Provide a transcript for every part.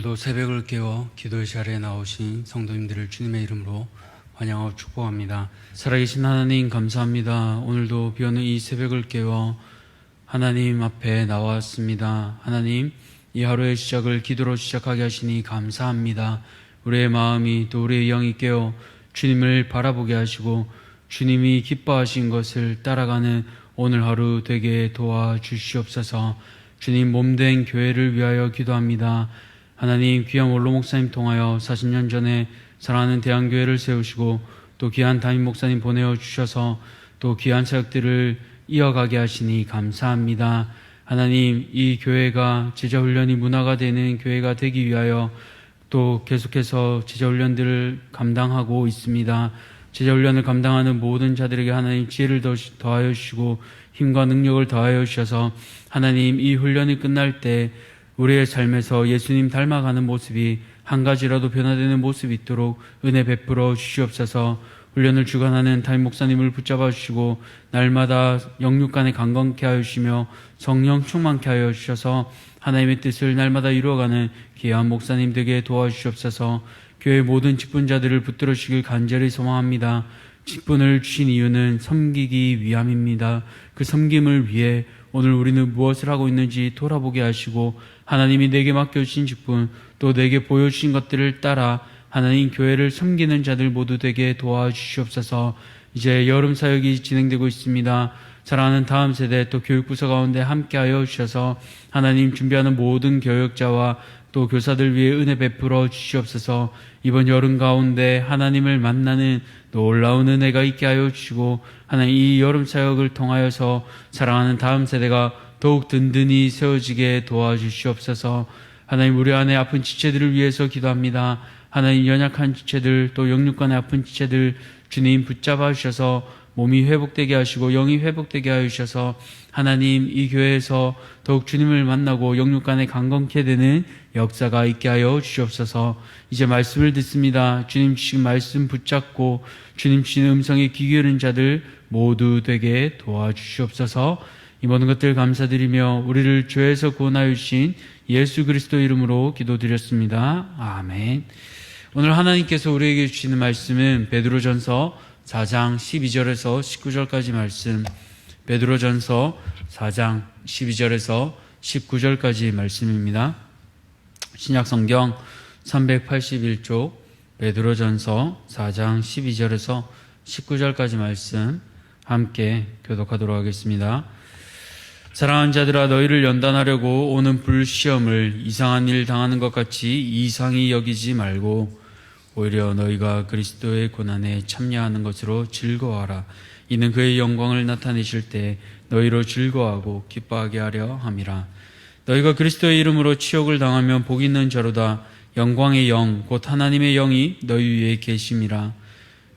오늘도 새벽을 깨워 기도의 자리에 나오신 성도님들을 주님의 이름으로 환영하고 축복합니다. 살아계신 하나님 감사합니다. 오늘도 비오는 이 새벽을 깨워 하나님 앞에 나왔습니다. 하나님, 이 하루의 시작을 기도로 시작하게 하시니 감사합니다. 우리의 마음이 또 우리의 영이 깨어 주님을 바라보게 하시고 주님이 기뻐하신 것을 따라가는 오늘 하루 되게 도와주시옵소서. 주님 몸된 교회를 위하여 기도합니다. 하나님, 귀한 원로 목사님 통하여 40년 전에 사랑하는 대한교회를 세우시고 또 귀한 담임 목사님 보내어 주셔서 또 귀한 사역들을 이어가게 하시니 감사합니다. 하나님, 이 교회가 제자훈련이 문화가 되는 교회가 되기 위하여 또 계속해서 제자훈련들을 감당하고 있습니다. 제자훈련을 감당하는 모든 자들에게 하나님 지혜를 더하여 주시고 힘과 능력을 더하여 주셔서 하나님, 이 훈련이 끝날 때 우리의 삶에서 예수님 닮아가는 모습이 한 가지라도 변화되는 모습이 있도록 은혜 베풀어 주시옵소서. 훈련을 주관하는 담임 목사님을 붙잡아 주시고 날마다 영육간에 강건케 하여 주시며 성령 충만케 하여 주셔서 하나님의 뜻을 날마다 이루어가는 귀한 목사님 되게 도와주시옵소서. 교회 모든 직분자들을 붙들어 주시길 간절히 소망합니다. 직분을 주신 이유는 섬기기 위함입니다. 그 섬김을 위해 오늘 우리는 무엇을 하고 있는지 돌아보게 하시고 하나님이 내게 맡겨주신 직분 또 내게 보여주신 것들을 따라 하나님 교회를 섬기는 자들 모두 되게 도와주시옵소서. 이제 여름 사역이 진행되고 있습니다. 사랑하는 다음 세대 또 교육부서 가운데 함께하여 주셔서 하나님 준비하는 모든 교역자와 또 교사들 위해 은혜 베풀어 주시옵소서. 이번 여름 가운데 하나님을 만나는 놀라운 은혜가 있게 하여 주시고 하나님, 이 여름 사역을 통하여서 사랑하는 다음 세대가 더욱 든든히 세워지게 도와주시옵소서. 하나님, 우리 안에 아픈 지체들을 위해서 기도합니다. 하나님, 연약한 지체들 또 영육간의 아픈 지체들 주님 붙잡아 주셔서 몸이 회복되게 하시고 영이 회복되게 하여 주셔서 하나님, 이 교회에서 더욱 주님을 만나고 영육간에 강건케 되는 역사가 있게 하여 주시옵소서. 이제 말씀을 듣습니다. 주님 주신 말씀 붙잡고 주님 주신 음성에 귀 기울인 자들 모두 되게 도와주시옵소서. 이 모든 것들 감사드리며 우리를 죄에서 구원하여 주신 예수 그리스도 이름으로 기도드렸습니다. 아멘. 오늘 하나님께서 우리에게 주시는 말씀은 베드로전서 4장 12절에서 19절까지 말씀, 베드로전서 4장 12절에서 19절까지 말씀입니다. 신약성경 381쪽 베드로전서 4장 12절에서 19절까지 말씀 함께 교독하도록 하겠습니다. 사랑하는 자들아, 너희를 연단하려고 오는 불시험을 이상한 일 당하는 것 같이 이상히 여기지 말고 오히려 너희가 그리스도의 고난에 참여하는 것으로 즐거워하라. 이는 그의 영광을 나타내실 때 너희로 즐거워하고 기뻐하게 하려 함이라. 너희가 그리스도의 이름으로 치욕을 당하면 복 있는 자로다. 영광의 영 곧 하나님의 영이 너희 위에 계심이라.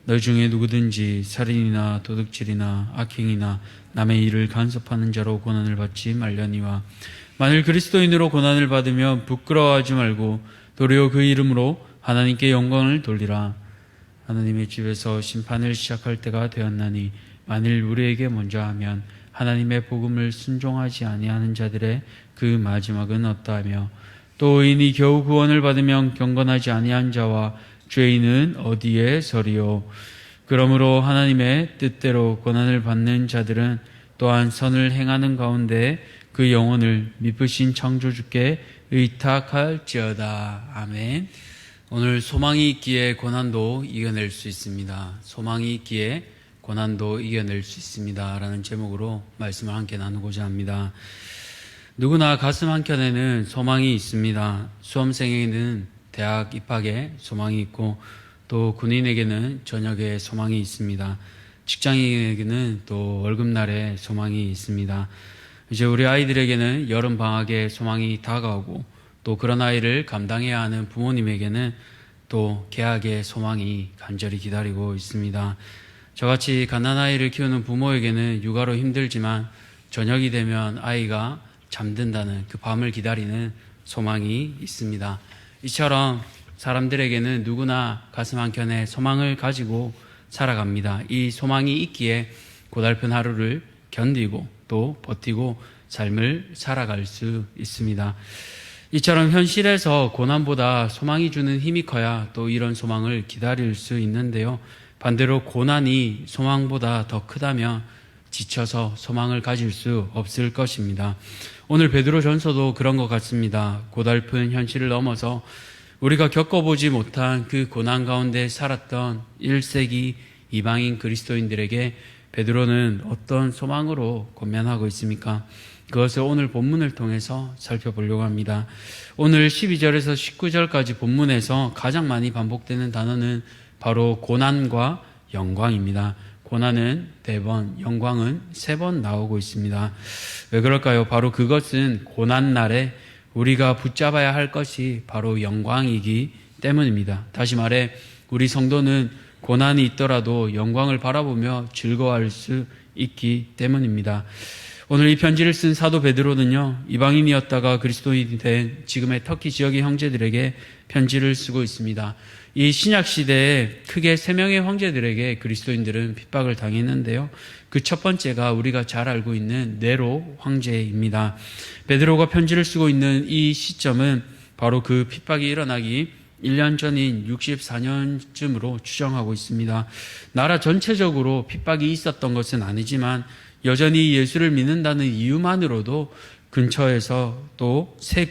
너희 중에 누구든지 살인이나 도둑질이나 악행이나 남의 일을 간섭하는 자로 고난을 받지 말려니와 만일 그리스도인으로 고난을 받으면 부끄러워하지 말고 도리어 그 이름으로 하나님께 영광을 돌리라. 하나님의 집에서 심판을 시작할 때가 되었나니 만일 우리에게 먼저 하면 하나님의 복음을 순종하지 아니하는 자들의 그 마지막은 어떠하며 또 의인이 겨우 구원을 받으면 경건하지 아니한 자와 죄인은 어디에 서리요. 그러므로 하나님의 뜻대로 고난을 받는 자들은 또한 선을 행하는 가운데 그 영혼을 미쁘신 창조주께 의탁할지어다. 아멘. 오늘 소망이 있기에 고난도 이겨낼 수 있습니다. 소망이 있기에 고난도 이겨낼 수 있습니다. 라는 제목으로 말씀을 함께 나누고자 합니다. 누구나 가슴 한켠에는 소망이 있습니다. 수험생에게는 대학 입학에 소망이 있고 또 군인에게는 전역에 소망이 있습니다. 직장인에게는 또 월급날에 소망이 있습니다. 이제 우리 아이들에게는 여름방학에 소망이 다가오고 또 그런 아이를 감당해야 하는 부모님에게는 또 개학의 소망이 간절히 기다리고 있습니다. 저같이 가난한 아이를 키우는 부모에게는 육아로 힘들지만 저녁이 되면 아이가 잠든다는 그 밤을 기다리는 소망이 있습니다. 이처럼 사람들에게는 누구나 가슴 한켠에 소망을 가지고 살아갑니다. 이 소망이 있기에 고달픈 하루를 견디고 또 버티고 삶을 살아갈 수 있습니다. 이처럼 현실에서 고난보다 소망이 주는 힘이 커야 또 이런 소망을 기다릴 수 있는데요. 반대로 고난이 소망보다 더 크다면 지쳐서 소망을 가질 수 없을 것입니다. 오늘 베드로전서도 그런 것 같습니다. 고달픈 현실을 넘어서 우리가 겪어보지 못한 그 고난 가운데 살았던 1세기 이방인 그리스도인들에게 베드로는 어떤 소망으로 권면하고 있습니까? 그것을 오늘 본문을 통해서 살펴보려고 합니다. 오늘 12절에서 19절까지 본문에서 가장 많이 반복되는 단어는 바로 고난과 영광입니다. 고난은 4번, 영광은 3번 나오고 있습니다. 왜 그럴까요? 바로 그것은 고난날에 우리가 붙잡아야 할 것이 바로 영광이기 때문입니다. 다시 말해 우리 성도는 고난이 있더라도 영광을 바라보며 즐거워할 수 있기 때문입니다. 오늘 이 편지를 쓴 사도 베드로는요, 이방인이었다가 그리스도인이 된 지금의 터키 지역의 형제들에게 편지를 쓰고 있습니다. 이 신약 시대에 크게 3명의 형제들에게 그리스도인들은 핍박을 당했는데요. 그 첫 번째가 우리가 잘 알고 있는 네로 황제입니다. 베드로가 편지를 쓰고 있는 이 시점은 바로 그 핍박이 일어나기 1년 전인 64년쯤으로 추정하고 있습니다. 나라 전체적으로 핍박이 있었던 것은 아니지만 여전히 예수를 믿는다는 이유만으로도 근처에서 또 새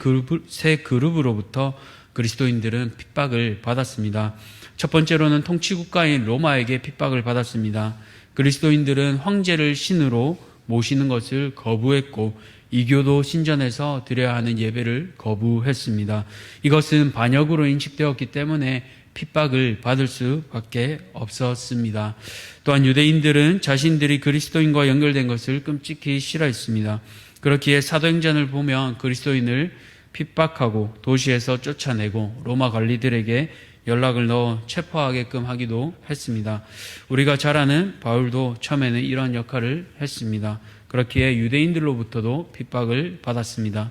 그룹으로부터 그리스도인들은 핍박을 받았습니다. 첫 번째로는 통치국가인 로마에게 핍박을 받았습니다. 그리스도인들은 황제를 신으로 모시는 것을 거부했고 이교도 신전에서 드려야 하는 예배를 거부했습니다. 이것은 반역으로 인식되었기 때문에 핍박을 받을 수밖에 없었습니다. 또한 유대인들은 자신들이 그리스도인과 연결된 것을 끔찍히 싫어했습니다. 그렇기에 사도행전을 보면 그리스도인을 핍박하고 도시에서 쫓아내고 로마 관리들에게 연락을 넣어 체포하게끔 하기도 했습니다. 우리가 잘 아는 바울도 처음에는 이런 역할을 했습니다. 그렇기에 유대인들로부터도 핍박을 받았습니다.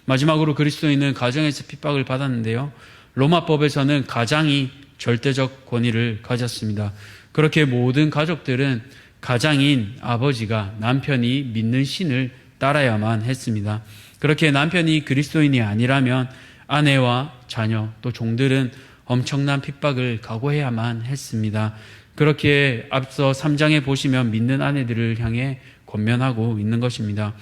마지막으로 그리스도인은 가정에서 핍박을 받았는데요. 로마법에서는 가장이 절대적 권위를 가졌습니다. 그렇게 모든 가족들은 가장인 아버지가 남편이 믿는 신을 따라야만 했습니다. 그렇게 남편이 그리스도인이 아니라면 아내와 자녀 또 종들은 엄청난 핍박을 각오해야만 했습니다. 그렇게 앞서 3장에 보시면 믿는 아내들을 향해 권면하고 있는 것입니다.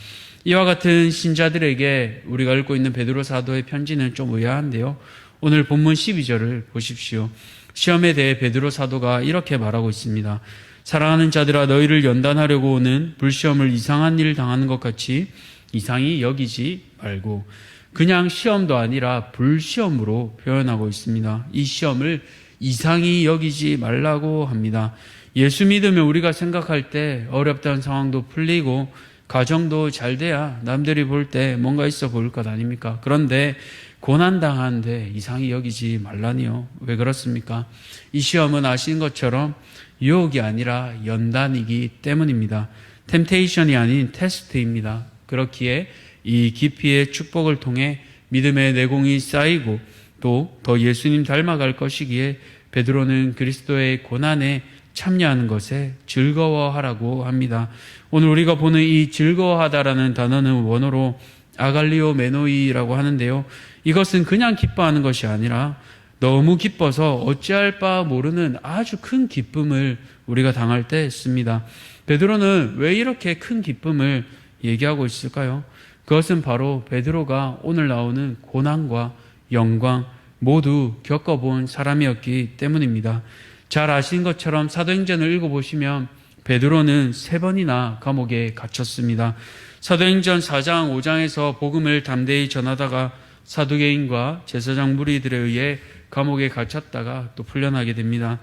이와 같은 신자들에게 우리가 읽고 있는 베드로 사도의 편지는 좀 의아한데요. 오늘 본문 12절을 보십시오. 시험에 대해 베드로 사도가 이렇게 말하고 있습니다. 사랑하는 자들아, 너희를 연단하려고 오는 불시험을 이상한 일을 당하는 것 같이 이상히 여기지 말고, 그냥 시험도 아니라 불시험으로 표현하고 있습니다. 이 시험을 이상히 여기지 말라고 합니다. 예수 믿으면 우리가 생각할 때 어렵다는 상황도 풀리고 가정도 잘 돼야 남들이 볼 때 뭔가 있어 보일 것 아닙니까? 그런데 고난당하는데 이상히 여기지 말라니요. 왜 그렇습니까? 이 시험은 아시는 것처럼 유혹이 아니라 연단이기 때문입니다. 템테이션이 아닌 테스트입니다. 그렇기에 이 깊이의 축복을 통해 믿음의 내공이 쌓이고 또 더 예수님 닮아갈 것이기에 베드로는 그리스도의 고난에 참여하는 것에 즐거워하라고 합니다. 오늘 우리가 보는 이 즐거워하다라는 단어는 원어로 아갈리오 메노이라고 하는데요. 이것은 그냥 기뻐하는 것이 아니라 너무 기뻐서 어찌할 바 모르는 아주 큰 기쁨을 우리가 당할 때 씁니다. 베드로는 왜 이렇게 큰 기쁨을 얘기하고 있을까요? 그것은 바로 베드로가 오늘 나오는 고난과 영광 모두 겪어본 사람이었기 때문입니다. 잘 아시는 것처럼 사도행전을 읽어보시면 베드로는 3번이나 감옥에 갇혔습니다. 사도행전 4장, 5장에서 복음을 담대히 전하다가 사두개인과 제사장 무리들에 의해 감옥에 갇혔다가 또 풀려나게 됩니다.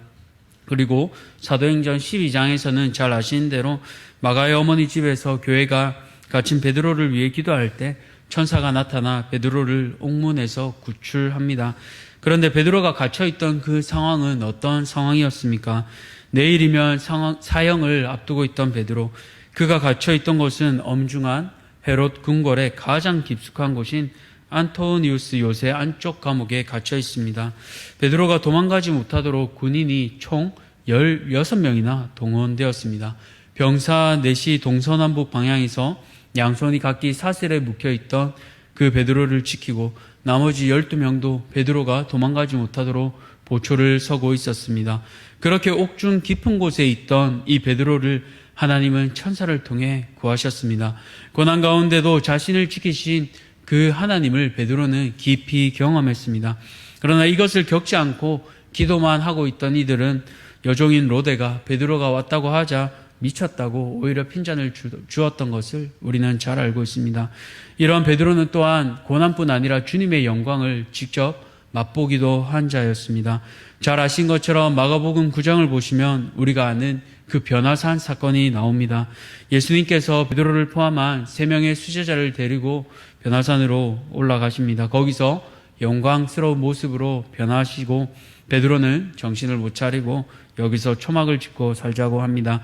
그리고 사도행전 12장에서는 잘 아시는 대로 마가의 어머니 집에서 교회가 갇힌 베드로를 위해 기도할 때 천사가 나타나 베드로를 옥문에서 구출합니다. 그런데 베드로가 갇혀있던 그 상황은 어떤 상황이었습니까? 내일이면 사형을 앞두고 있던 베드로, 그가 갇혀있던 곳은 엄중한 헤롯 궁궐의 가장 깊숙한 곳인 안토니우스 요새 안쪽 감옥에 갇혀 있습니다. 베드로가 도망가지 못하도록 군인이 총 16명이나 동원되었습니다. 병사 넷이 동서남북 방향에서 양손이 각기 사슬에 묶여있던 그 베드로를 지키고 나머지 12명도 베드로가 도망가지 못하도록 보초를 서고 있었습니다. 그렇게 옥중 깊은 곳에 있던 이 베드로를 하나님은 천사를 통해 구하셨습니다. 고난 가운데도 자신을 지키신 그 하나님을 베드로는 깊이 경험했습니다. 그러나 이것을 겪지 않고 기도만 하고 있던 이들은 여종인 로데가 베드로가 왔다고 하자 미쳤다고 오히려 핀잔을 주었던 것을 우리는 잘 알고 있습니다. 이런 베드로는 또한 고난뿐 아니라 주님의 영광을 직접 맛보기도 한 자였습니다. 잘 아신 것처럼 마가복음 9장을 보시면 우리가 아는 그 변화산 사건이 나옵니다. 예수님께서 베드로를 포함한 3명의 수제자를 데리고 변화산으로 올라가십니다. 거기서 영광스러운 모습으로 변화하시고 베드로는 정신을 못 차리고 여기서 초막을 짚고 살자고 합니다.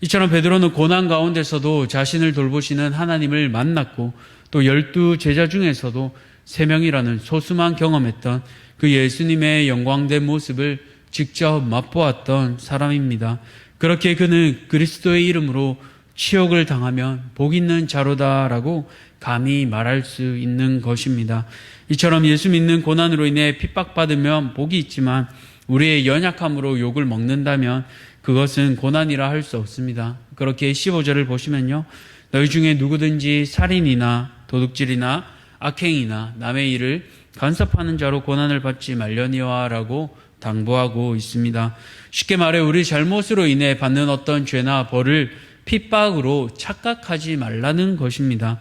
이처럼 베드로는 고난 가운데서도 자신을 돌보시는 하나님을 만났고 또 12제자 중에서도 3명이라는 소수만 경험했던 그 예수님의 영광된 모습을 직접 맛보았던 사람입니다. 그렇게 그는 그리스도의 이름으로 치욕을 당하면 복 있는 자로다라고 감히 말할 수 있는 것입니다. 이처럼 예수 믿는 고난으로 인해 핍박받으면 복이 있지만 우리의 연약함으로 욕을 먹는다면 그것은 고난이라 할 수 없습니다. 그렇게 15절을 보시면요. 너희 중에 누구든지 살인이나 도둑질이나 악행이나 남의 일을 간섭하는 자로 고난을 받지 말려니와 라고 당부하고 있습니다. 쉽게 말해 우리 잘못으로 인해 받는 어떤 죄나 벌을 핍박으로 착각하지 말라는 것입니다.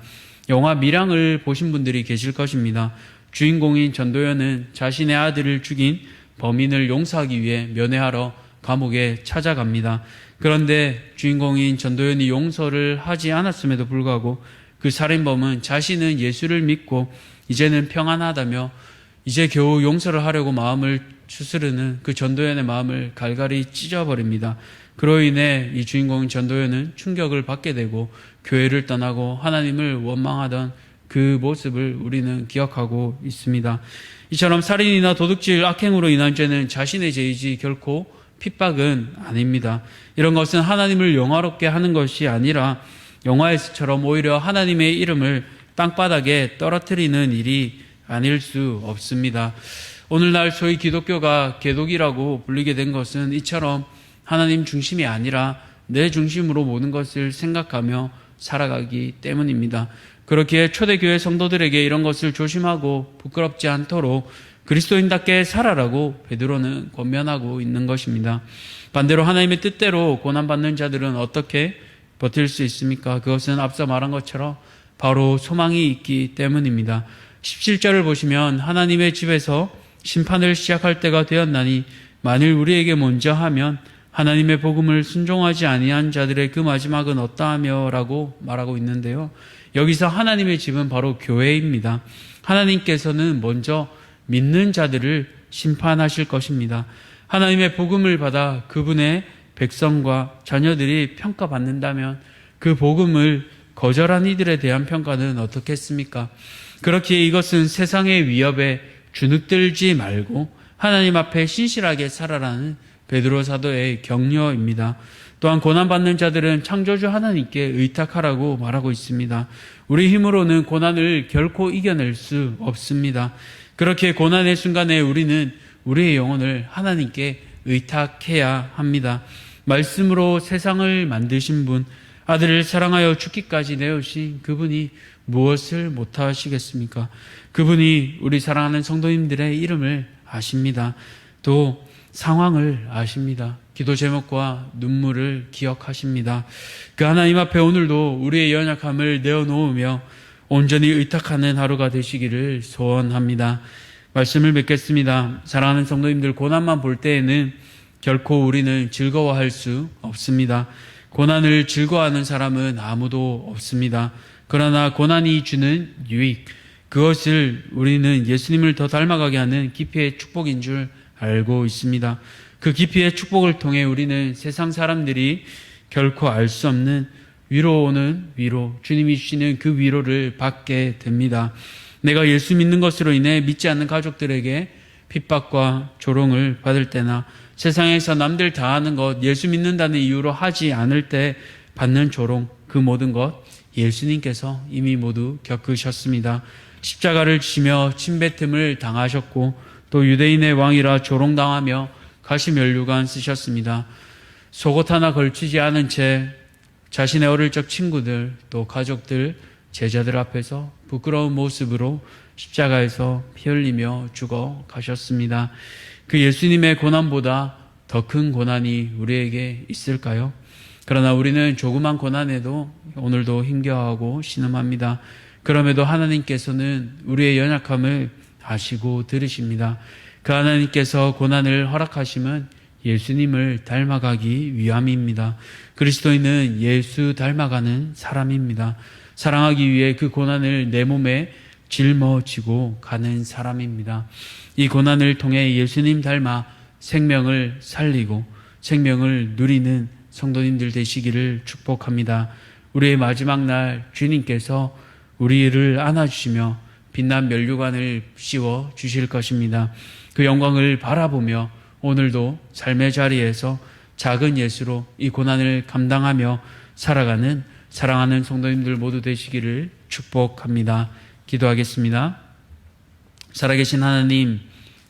영화 밀양을 보신 분들이 계실 것입니다. 주인공인 전도연은 자신의 아들을 죽인 범인을 용서하기 위해 면회하러 감옥에 찾아갑니다. 그런데 주인공인 전도연이 용서를 하지 않았음에도 불구하고 그 살인범은 자신은 예수를 믿고 이제는 평안하다며 이제 겨우 용서를 하려고 마음을 추스르는 그 전도연의 마음을 갈갈이 찢어버립니다. 그로 인해 이 주인공인 전도연은 충격을 받게 되고 교회를 떠나고 하나님을 원망하던 그 모습을 우리는 기억하고 있습니다. 이처럼 살인이나 도둑질, 악행으로 인한 죄는 자신의 죄이지 결코 핍박은 아닙니다. 이런 것은 하나님을 영화롭게 하는 것이 아니라 영화에서처럼 오히려 하나님의 이름을 땅바닥에 떨어뜨리는 일이 아닐 수 없습니다. 오늘날 소위 기독교가 개독이라고 불리게 된 것은 이처럼 하나님 중심이 아니라 내 중심으로 모든 것을 생각하며 살아가기 때문입니다. 그렇기에 초대교회 성도들에게 이런 것을 조심하고 부끄럽지 않도록 그리스도인답게 살아라고 베드로는 권면하고 있는 것입니다. 반대로 하나님의 뜻대로 고난받는 자들은 어떻게 버틸 수 있습니까? 그것은 앞서 말한 것처럼 바로 소망이 있기 때문입니다. 17절을 보시면 하나님의 집에서 심판을 시작할 때가 되었나니 만일 우리에게 먼저 하면 하나님의 복음을 순종하지 아니한 자들의 그 마지막은 어떠하며 라고 말하고 있는데요. 여기서 하나님의 집은 바로 교회입니다. 하나님께서는 먼저 믿는 자들을 심판하실 것입니다. 하나님의 복음을 받아 그분의 백성과 자녀들이 평가받는다면 그 복음을 거절한 이들에 대한 평가는 어떻겠습니까? 그렇기에 이것은 세상의 위협에 주눅들지 말고 하나님 앞에 신실하게 살아라는 베드로 사도의 격려입니다. 또한 고난받는 자들은 창조주 하나님께 의탁하라고 말하고 있습니다. 우리 힘으로는 고난을 결코 이겨낼 수 없습니다. 그렇게 고난의 순간에 우리는 우리의 영혼을 하나님께 의탁해야 합니다. 말씀으로 세상을 만드신 분, 아들을 사랑하여 죽기까지 내어주신 그분이 무엇을 못하시겠습니까? 그분이 우리 사랑하는 성도님들의 이름을 아십니다. 또 상황을 아십니다. 기도 제목과 눈물을 기억하십니다. 그 하나님 앞에 오늘도 우리의 연약함을 내어놓으며 온전히 의탁하는 하루가 되시기를 소원합니다. 말씀을 맺겠습니다. 사랑하는 성도님들, 고난만 볼 때에는 결코 우리는 즐거워할 수 없습니다. 고난을 즐거워하는 사람은 아무도 없습니다. 그러나 고난이 주는 유익, 그것을 우리는 예수님을 더 닮아가게 하는 기피의 축복인 줄 알고 있습니다. 그 기피의 축복을 통해 우리는 세상 사람들이 결코 알 수 없는 위로오는 위로, 주님이 주시는 그 위로를 받게 됩니다. 내가 예수 믿는 것으로 인해 믿지 않는 가족들에게 핍박과 조롱을 받을 때나 세상에서 남들 다 하는 것, 예수 믿는다는 이유로 하지 않을 때 받는 조롱, 그 모든 것 예수님께서 이미 모두 겪으셨습니다. 십자가를 지며 침뱉음을 당하셨고 또 유대인의 왕이라 조롱당하며 가시면류관 쓰셨습니다. 속옷 하나 걸치지 않은 채 자신의 어릴 적 친구들 또 가족들 제자들 앞에서 부끄러운 모습으로 십자가에서 피 흘리며 죽어 가셨습니다. 그 예수님의 고난보다 더 큰 고난이 우리에게 있을까요? 그러나 우리는 조그만 고난에도 오늘도 힘겨워하고 신음합니다. 그럼에도 하나님께서는 우리의 연약함을 아시고 들으십니다. 그 하나님께서 고난을 허락하심은 예수님을 닮아가기 위함입니다. 그리스도인은 예수 닮아가는 사람입니다. 사랑하기 위해 그 고난을 내 몸에 짊어지고 가는 사람입니다. 이 고난을 통해 예수님 닮아 생명을 살리고 생명을 누리는 성도님들 되시기를 축복합니다. 우리의 마지막 날 주님께서 우리를 안아주시며 빛난 면류관을 씌워 주실 것입니다. 그 영광을 바라보며 오늘도 삶의 자리에서 작은 예수로 이 고난을 감당하며 살아가는 사랑하는 성도님들 모두 되시기를 축복합니다. 기도하겠습니다. 살아계신 하나님,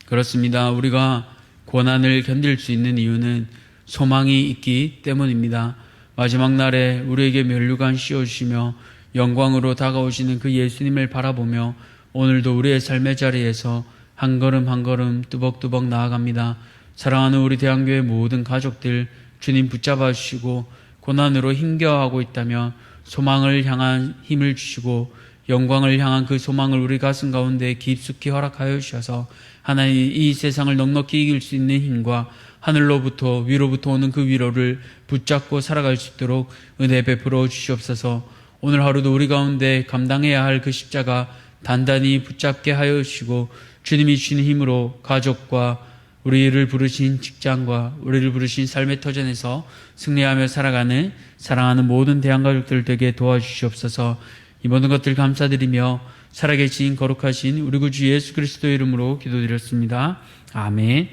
그렇습니다. 우리가 고난을 견딜 수 있는 이유는 소망이 있기 때문입니다. 마지막 날에 우리에게 면류관 씌워주시며 영광으로 다가오시는 그 예수님을 바라보며 오늘도 우리의 삶의 자리에서 한 걸음 한 걸음 뚜벅뚜벅 나아갑니다. 사랑하는 우리 대한교회 모든 가족들 주님 붙잡아 주시고 고난으로 힘겨워하고 있다면 소망을 향한 힘을 주시고 영광을 향한 그 소망을 우리 가슴 가운데 깊숙이 허락하여 주셔서 하나님 이 세상을 넉넉히 이길 수 있는 힘과 하늘로부터 위로부터 오는 그 위로를 붙잡고 살아갈 수 있도록 은혜 베풀어 주시옵소서. 오늘 하루도 우리 가운데 감당해야 할 그 십자가 단단히 붙잡게 하여 주시고 주님이 주신 힘으로 가족과 우리를 부르신 직장과 우리를 부르신 삶의 터전에서 승리하며 살아가는 사랑하는 모든 대한가족들 되게 도와주시옵소서. 이 모든 것들 감사드리며 살아계신 거룩하신 우리 구주 예수 그리스도의 이름으로 기도드렸습니다. 아멘.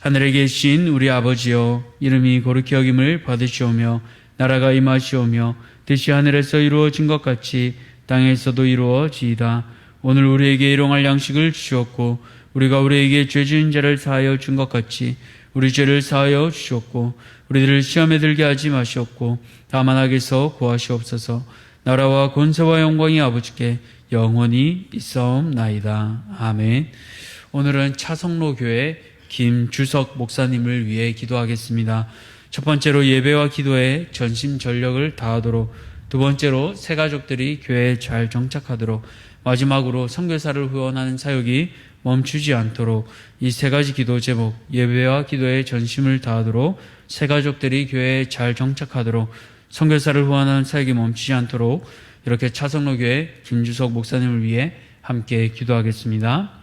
하늘에 계신 우리 아버지여, 이름이 거룩히 여김을 받으시오며 나라가 임하시오며 뜻이 하늘에서 이루어진 것 같이 땅에서도 이루어지이다. 오늘 우리에게 일용할 양식을 주시옵고 우리가 우리에게 죄 지은 자를 사하여 준 것 같이 우리 죄를 사하여 주시옵고 우리들을 시험에 들게 하지 마시옵고 다만 악에서 구하시옵소서. 나라와 권세와 영광이 아버지께 영원히 있사옵나이다. 아멘. 오늘은 차성로교회 김주석 목사님을 위해 기도하겠습니다. 첫 번째로 예배와 기도에 전심전력을 다하도록, 두 번째로 새 가족들이 교회에 잘 정착하도록, 마지막으로 선교사를 후원하는 사역이 멈추지 않도록 이 세 가지 기도 제목, 예배와 기도에 전심을 다하도록, 새 가족들이 교회에 잘 정착하도록, 선교사를 후원하는 사역이 멈추지 않도록 이렇게 차성로교회 김주석 목사님을 위해 함께 기도하겠습니다.